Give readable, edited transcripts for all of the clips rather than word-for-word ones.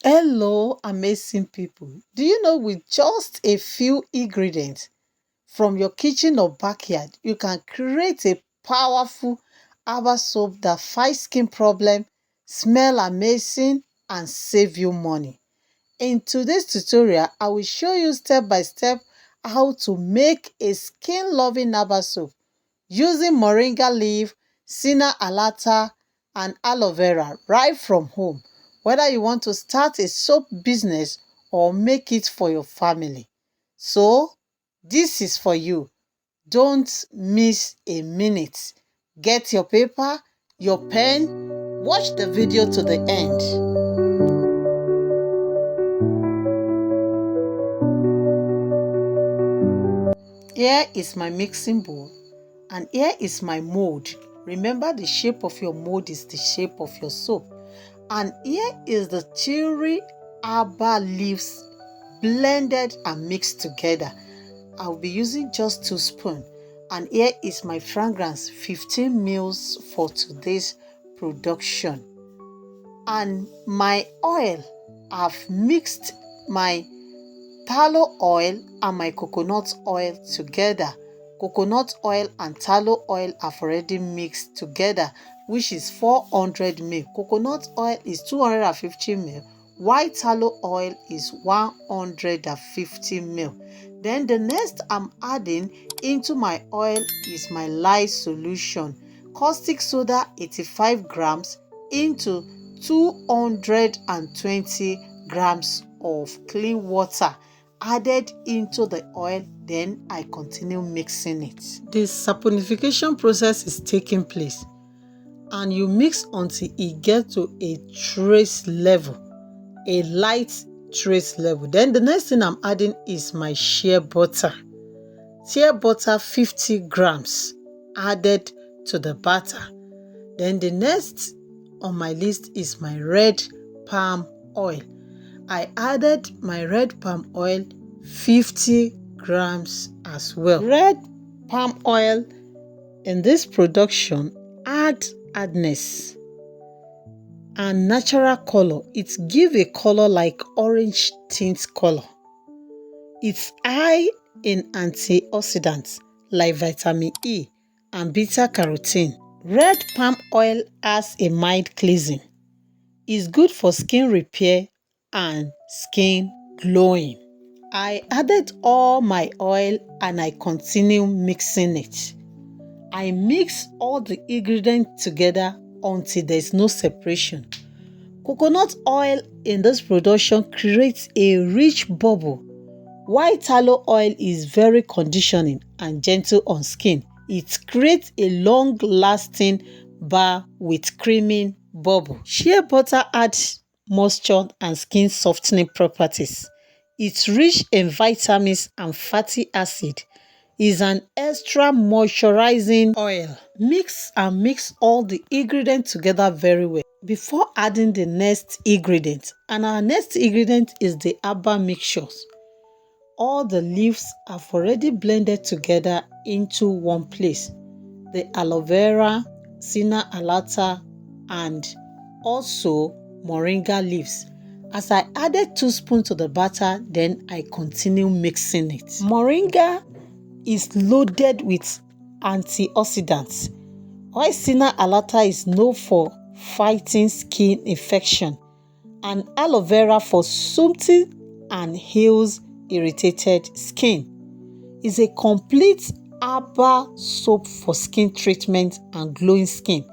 Hello, amazing people. Do you know with just a few ingredients from your kitchen or backyard, you can create a powerful herbal soap that fights skin problem, smell amazing, and save you money. In today's tutorial, I will show you step by step how to make a skin-loving herbal soap using moringa leaf, Senna alata, and aloe vera right from home, whether you want to start a soap business or make it for your family. So, this is for you. Don't miss a minute. Get your paper, your pen, watch the video to the end. Here is my mixing bowl and here is my mold. Remember, the shape of your mold is the shape of your soap. And here is the cherry herbal leaves blended and mixed together. I'll be using just 2 spoons. And here is my fragrance, 15 mils for today's production. And my oil, I've mixed my tallow oil and my coconut oil together. Coconut oil and tallow oil have already mixed together, which is 400 ml. Coconut oil is 250 ml, while tallow oil is 150 ml. Then the next I'm adding into my oil is my lye solution, caustic soda 85 grams into 220 grams of clean water added into the oil. Then I continue mixing it. The saponification process is taking place and you mix until it gets to a trace level, a light trace level. Then the next thing I'm adding is my shea butter. Shea butter 50 grams added to the butter. Then the next on my list is my red palm oil. I added my red palm oil 50 grams as well. Red palm oil in this production adds hardness and natural color. It gives a color like orange tint color. It's high in antioxidants like vitamin E and beta carotene. Red palm oil has a mild cleansing. It's good for skin repair and skin glowing. I added all my oil and I continue mixing it. I mix all the ingredients together until there's no separation. Coconut oil in this production creates a rich bubble, while tallow oil is very conditioning and gentle on skin. It creates a long-lasting bar with creaming bubble. Shea butter adds moisture and skin softening properties. It's rich in vitamins and fatty acid. Is an extra moisturizing oil. Mix all the ingredients together very well before adding the next ingredient. And our next ingredient is the herbal mixtures. All the leaves have already blended together into one place. The aloe vera, Senna alata, and also moringa leaves. As I added 2 spoons to the batter, then I continue mixing it. Moringa is loaded with antioxidants, while Senna alata is known for fighting skin infection, and aloe vera for soothing and heals irritated skin. Is a complete herbal soap for skin treatment and glowing skin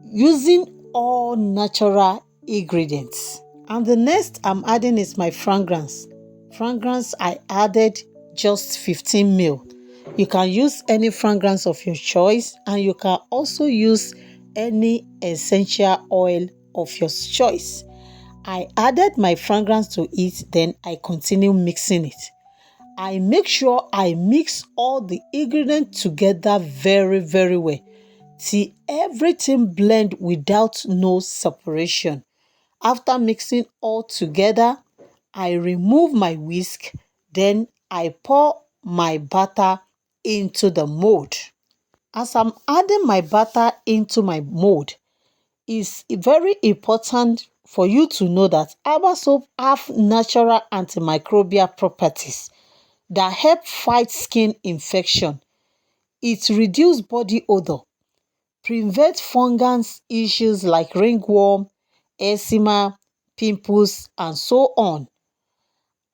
using all natural ingredients. And the next I'm adding is my fragrance. Fragrance I added just 15 ml. You can use any fragrance of your choice and you can also use any essential oil of your choice. I added my fragrance to it, then I continue mixing it. I make sure I mix all the ingredients together very well till everything blend without no separation. After mixing all together, I remove my whisk, then I pour my butter into the mold. As I'm adding my butter into my mold, it's very important for you to know that herbal soap have natural antimicrobial properties that help fight skin infection. It reduces body odor, prevent fungus issues like ringworm, eczema, pimples, and so on.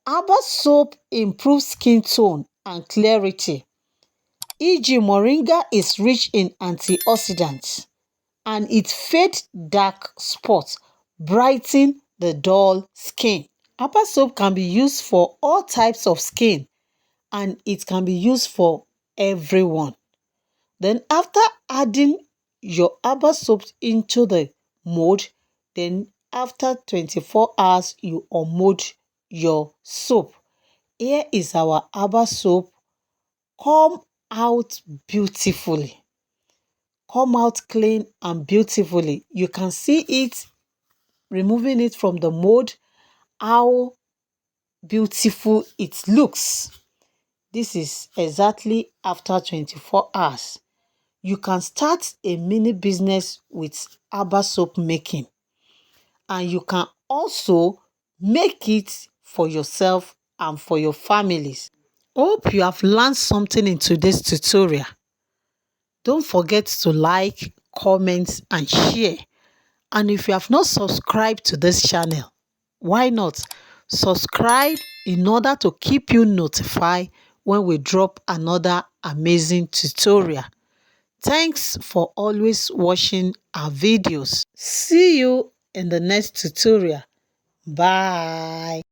Herbal soap improves skin tone and clarity. E.g., Moringa is rich in antioxidants and it fades dark spots, brightening the dull skin. Herbal soap can be used for all types of skin and it can be used for everyone. Then after adding your herbal soap into the mold, then after 24 hours you unmold your soap. Here is our herbal soap. Come out beautifully. Come out clean and beautifully. You can see it removing it from the mold, how beautiful it looks. This is exactly after 24 hours. You can start a mini business with herbal soap making, and you can also make it for yourself and for your families. Hope you have learned something in today's tutorial. Don't forget to like, comment, and share. And if you have not subscribed to this channel, why not subscribe in order to keep you notified when we drop another amazing tutorial. Thanks for always watching our videos. See you in the next tutorial. Bye.